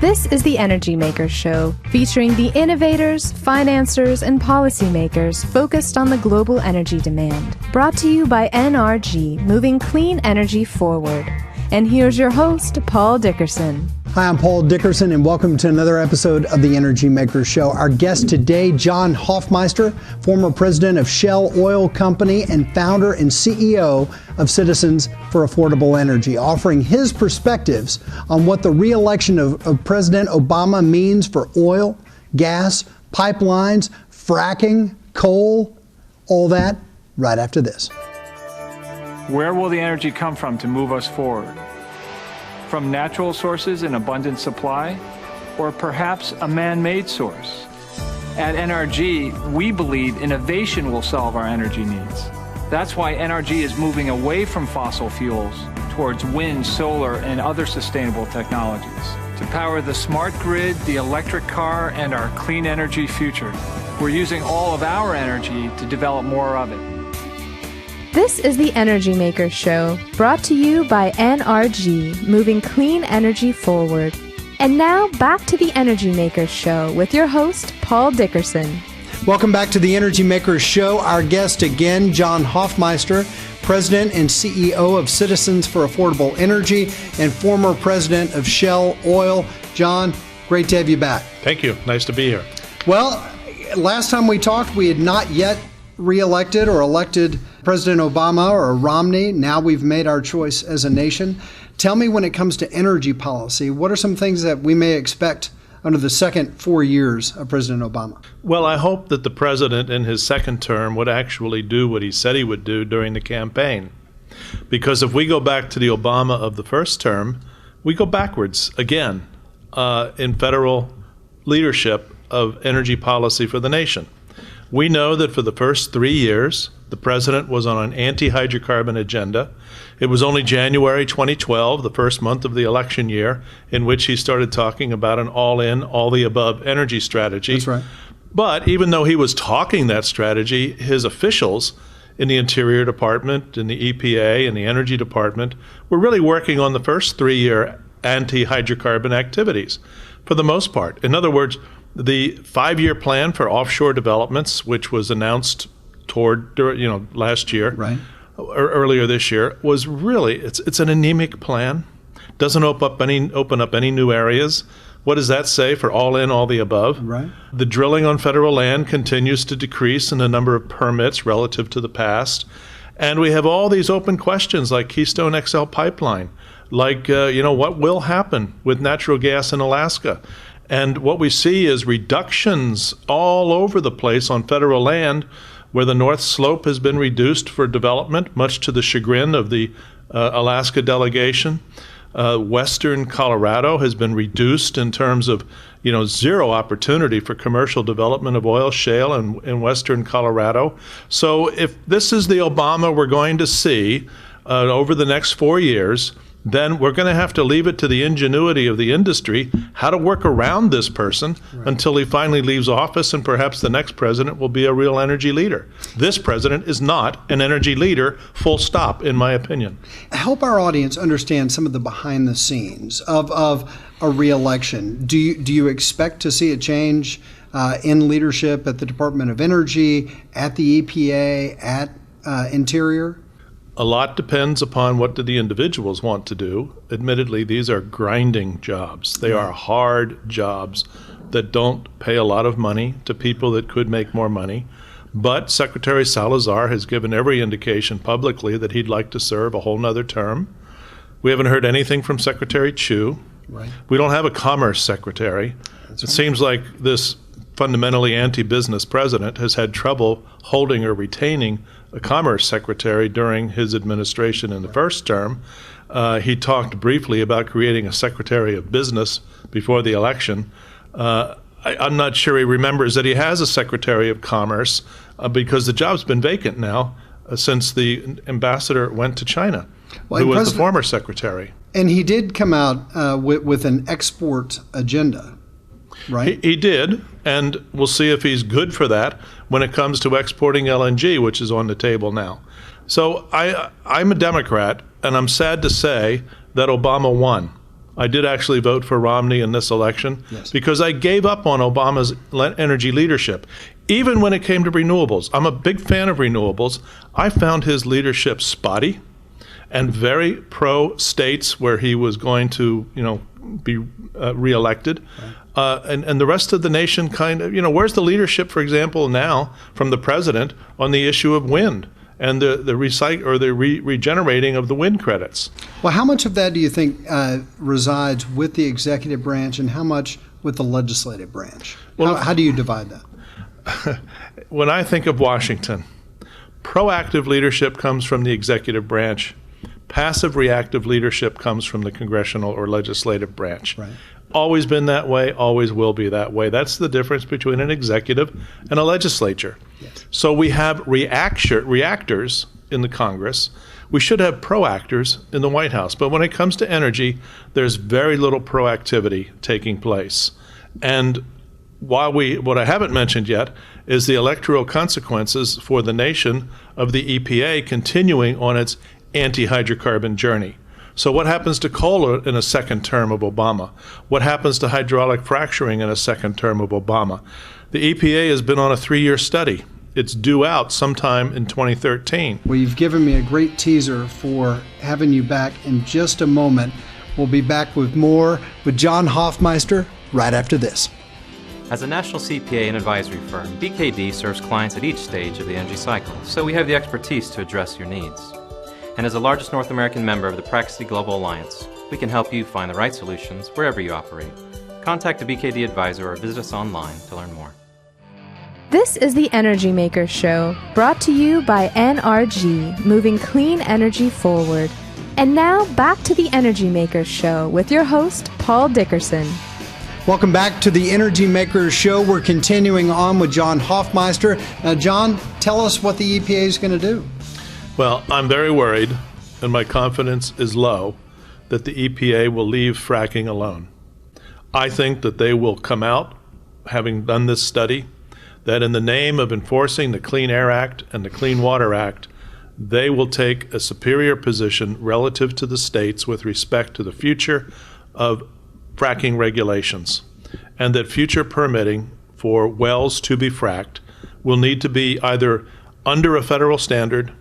This is the Energy Makers Show, featuring the innovators, financiers, and policymakers focused on the global energy demand. Brought to you by NRG, moving clean energy forward. And here's your host, Paul Dickerson. Hi, I'm Paul Dickerson, and welcome to another episode of the Energy Makers Show. Our guest today, John Hofmeister, former president of Shell Oil Company and founder and CEO of Citizens for Affordable Energy, offering his perspectives on what the re-election of President Obama means for oil, gas, pipelines, fracking, coal, all that right after this. Where will the energy come from to move us forward? From natural sources in abundant supply, or perhaps a man-made source? At NRG, we believe innovation will solve our energy needs. That's why NRG is moving away from fossil fuels towards wind, solar, and other sustainable technologies to power the smart grid, the electric car, and our clean energy future. We're using all of our energy to develop more of it. This is the Energy Makers Show, brought to you by NRG, moving clean energy forward. And now, back to the Energy Makers Show with your host, Paul Dickerson. Welcome back to the Energy Makers Show. Our guest again, John Hofmeister, President and CEO of Citizens for Affordable Energy and former president of Shell Oil. John, great to have you back. Thank you. Nice to be here. Well, last time we talked, we had not yet re-elected or elected President Obama or Romney. Now we've made our choice as a nation. Tell me, when it comes to energy policy, what are some things that we may expect under the second 4 years of President Obama? Well, I hope that the president in his second term would actually do what he said he would do during the campaign. Because if we go back to the Obama of the first term, we go backwards again in federal leadership of energy policy for the nation. We know that for the first 3 years, the president was on an anti-hydrocarbon agenda. It was only January 2012, the first month of the election year, in which he started talking about an all-in, all-the-above energy strategy. That's right. But even though he was talking that strategy, his officials in the Interior Department, in the EPA, and the Energy Department were really working on the first 3-year anti-hydrocarbon activities, for the most part. In other words, the 5-year plan for offshore developments, which was announced last year, right, or earlier this year, was really it's an anemic plan. Doesn't open up any new areas. What does that say for all in, all the above? Right. The drilling on federal land continues to decrease in the number of permits relative to the past, and we have all these open questions like Keystone XL pipeline, like what will happen with natural gas in Alaska. And what we see is reductions all over the place on federal land, where the North Slope has been reduced for development, much to the chagrin of the Alaska delegation. Western Colorado has been reduced in terms of, zero opportunity for commercial development of oil shale in Western Colorado. So if this is the Obama we're going to see over the next 4 years, then we're going to have to leave it to the ingenuity of the industry how to work around this person until he finally leaves office, and perhaps the next president will be a real energy leader. This president is not an energy leader, full stop, in my opinion. Help our audience understand some of the behind the scenes of a re-election. Do you expect to see a change in leadership at the Department of Energy, at the EPA, at Interior? A lot depends upon what do the individuals want to do. Admittedly, these are grinding jobs. They are hard jobs that don't pay a lot of money to people that could make more money. But Secretary Salazar has given every indication publicly that he'd like to serve a whole nother term. We haven't heard anything from Secretary Chu. Right. We don't have a commerce secretary. It seems like this fundamentally anti-business president has had trouble holding or retaining a commerce secretary during his administration in the first term. He talked briefly about creating a secretary of business before the election. I'm not sure he remembers that he has a secretary of commerce because the job's been vacant now since the ambassador went to China, who was the former secretary. And he did come out with an export agenda, right? He did, and we'll see if he's good for that when it comes to exporting LNG, which is on the table now. So I'm a Democrat, and I'm sad to say that Obama won. I did actually vote for Romney in this election because I gave up on Obama's energy leadership. Even when it came to renewables, I'm a big fan of renewables. I found his leadership spotty and very pro-states where he was going to, be reelected. Right. And the rest of the nation kind of, where's the leadership, for example, now from the president on the issue of wind and the regenerating of the wind credits? Well, how much of that do you think resides with the executive branch and how much with the legislative branch? Well, how do you divide that? When I think of Washington, proactive leadership comes from the executive branch. Passive reactive leadership comes from the congressional or legislative branch. Right. Always been that way, always will be that way. That's the difference between an executive and a legislature. Yes. So we have reactors in the Congress. We should have proactors in the White House. But when it comes to energy, there's very little proactivity taking place. And what I haven't mentioned yet is the electoral consequences for the nation of the EPA continuing on its anti-hydrocarbon journey. So what happens to coal in a second term of Obama? What happens to hydraulic fracturing in a second term of Obama? The EPA has been on a 3-year study. It's due out sometime in 2013. Well, you've given me a great teaser for having you back in just a moment. We'll be back with more with John Hofmeister right after this. As a national CPA and advisory firm, BKD serves clients at each stage of the energy cycle, so we have the expertise to address your needs. And as the largest North American member of the Praxis Global Alliance, we can help you find the right solutions wherever you operate. Contact a BKD advisor or visit us online to learn more. This is the Energy Makers Show, brought to you by NRG, moving clean energy forward. And now back to the Energy Makers Show with your host, Paul Dickerson. Welcome back to the Energy Makers Show. We're continuing on with John Hofmeister. Now, John, tell us what the EPA is going to do. Well, I'm very worried, and my confidence is low, that the EPA will leave fracking alone. I think that they will come out, having done this study, that in the name of enforcing the Clean Air Act and the Clean Water Act, they will take a superior position relative to the states with respect to the future of fracking regulations, and that future permitting for wells to be fracked will need to be either under a federal standard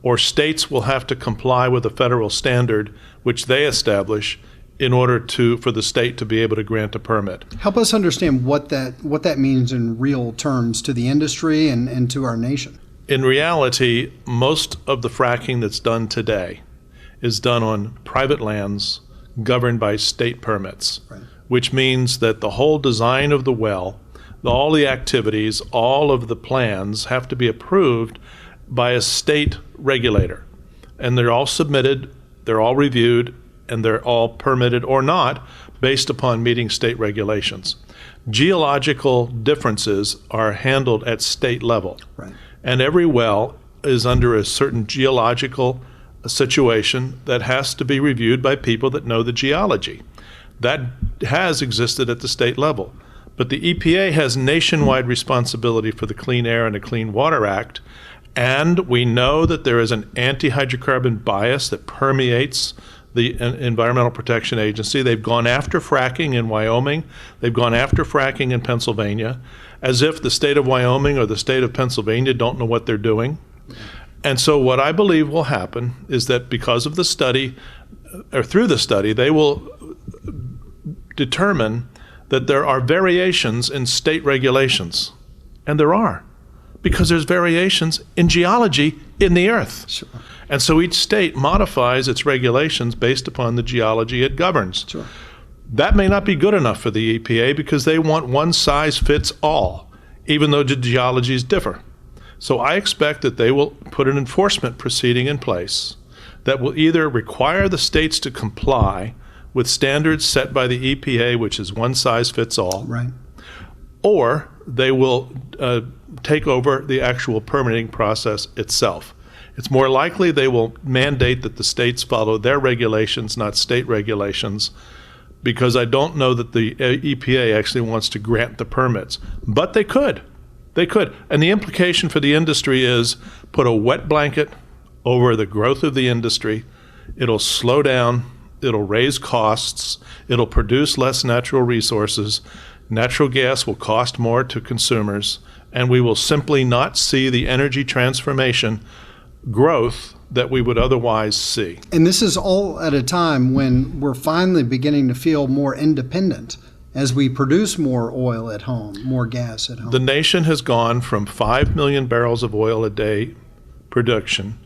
or states will have to comply with a federal standard which they establish in order for the state to be able to grant a permit. Help us understand what that means in real terms to the industry and to our nation. In reality, most of the fracking that's done today is done on private lands governed by state permits, right, which means that the whole design of the well, all the activities, all of the plans have to be approved by a state regulator. And they're all submitted, they're all reviewed, and they're all permitted or not based upon meeting state regulations. Geological differences are handled at state level. Right. And every well is under a certain geological situation that has to be reviewed by people that know the geology. That has existed at the state level. But the EPA has nationwide responsibility for the Clean Air and the Clean Water Act, and we know that there is an anti-hydrocarbon bias that permeates the Environmental Protection Agency. They've gone after fracking in Wyoming. They've gone after fracking in Pennsylvania, as if the state of Wyoming or the state of Pennsylvania don't know what they're doing. And so what I believe will happen is that because of the study, or through the study, they will determine that there are variations in state regulations. And there are, because there's variations in geology in the earth. Sure. And so each state modifies its regulations based upon the geology it governs. Sure. That may not be good enough for the EPA because they want one size fits all, even though the geologies differ. So I expect that they will put an enforcement proceeding in place that will either require the states to comply with standards set by the EPA, which is one size fits all, right, or they will take over the actual permitting process itself. It's more likely they will mandate that the states follow their regulations, not state regulations, because I don't know that the EPA actually wants to grant the permits. But they could. They could. And the implication for the industry is put a wet blanket over the growth of the industry. It'll slow down. It'll raise costs. It'll produce less natural resources. Natural gas will cost more to consumers, and we will simply not see the energy transformation growth that we would otherwise see. And this is all at a time when we're finally beginning to feel more independent as we produce more oil at home, more gas at home. The nation has gone from 5 million barrels of oil a day production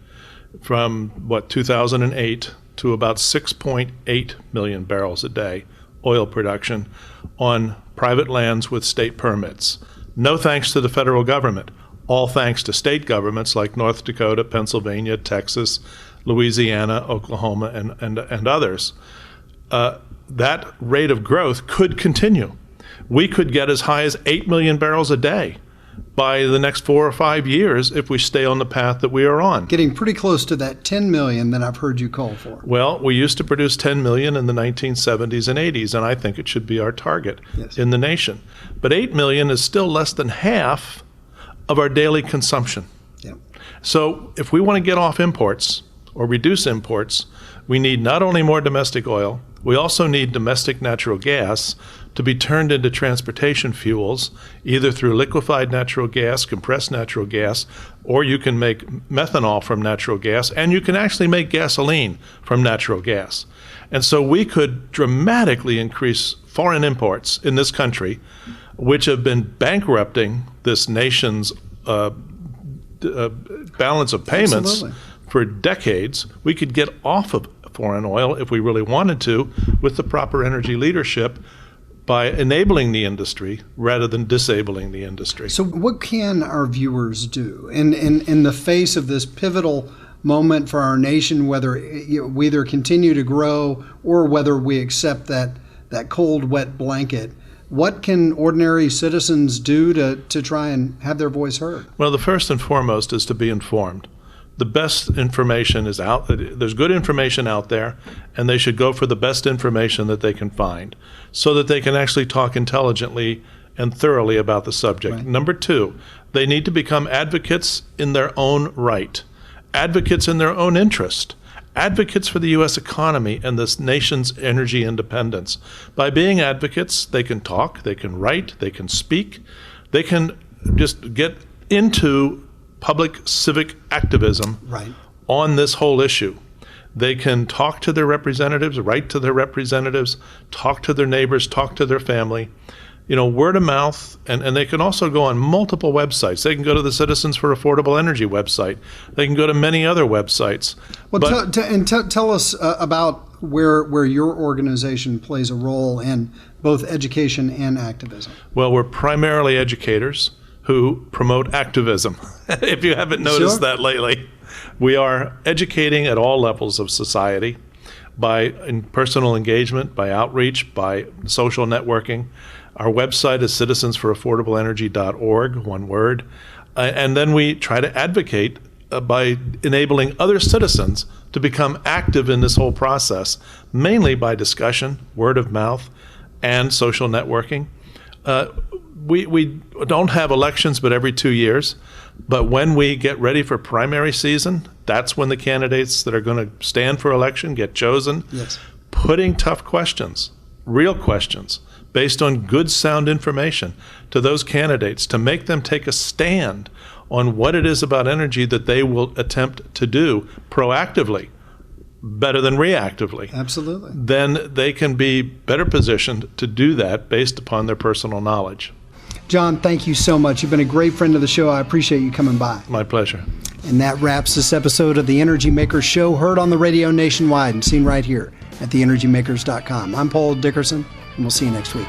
from, 2008 to about 6.8 million barrels a day oil production on private lands with state permits. No thanks to the federal government. All thanks to state governments like North Dakota, Pennsylvania, Texas, Louisiana, Oklahoma, and others. That rate of growth could continue. We could get as high as 8 million barrels a day by the next 4 or 5 years if we stay on the path that we are on. Getting pretty close to that 10 million that I've heard you call for. Well, we used to produce 10 million in the 1970s and 80s, and I think it should be our target in the nation. But 8 million is still less than half of our daily consumption. Yeah. So if we want to get off imports or reduce imports, we need not only more domestic oil, we also need domestic natural gas to be turned into transportation fuels, either through liquefied natural gas, compressed natural gas, or you can make methanol from natural gas, and you can actually make gasoline from natural gas. And so we could dramatically increase foreign imports in this country, which have been bankrupting this nation's balance of payments for decades. We could get off of foreign oil if we really wanted to with the proper energy leadership by enabling the industry rather than disabling the industry. So what can our viewers do in the face of this pivotal moment for our nation, whether we either continue to grow or whether we accept that cold, wet blanket? What can ordinary citizens do to try and have their voice heard? Well, the first and foremost is to be informed. The best information is out. There's good information out there, and they should go for the best information that they can find so that they can actually talk intelligently and thoroughly about the subject. Right. Number two, they need to become advocates in their own right, advocates in their own interest, advocates for the U.S. economy and this nation's energy independence. By being advocates, they can talk, they can write, they can speak, they can just get into public civic activism on this whole issue. They can talk to their representatives, write to their representatives, talk to their neighbors, talk to their family. Word of mouth, and they can also go on multiple websites. They can go to the Citizens for Affordable Energy website. They can go to many other websites. Well, tell us about where your organization plays a role in both education and activism. Well, we're primarily educators who promote activism, if you haven't noticed that lately. We are educating at all levels of society by personal engagement, by outreach, by social networking. Our website is citizensforaffordableenergy.org, one word. And then we try to advocate by enabling other citizens to become active in this whole process, mainly by discussion, word of mouth, and social networking. We don't have elections but every 2 years, but when we get ready for primary season, that's when the candidates that are going to stand for election get chosen. Yes. Putting tough questions, real questions, based on good, sound information to those candidates to make them take a stand on what it is about energy that they will attempt to do proactively, better than reactively. Absolutely. Then they can be better positioned to do that based upon their personal knowledge. John, thank you so much. You've been a great friend of the show. I appreciate you coming by. My pleasure. And that wraps this episode of The Energy Makers Show, heard on the radio nationwide and seen right here at TheEnergyMakers.com. I'm Paul Dickerson, and we'll see you next week.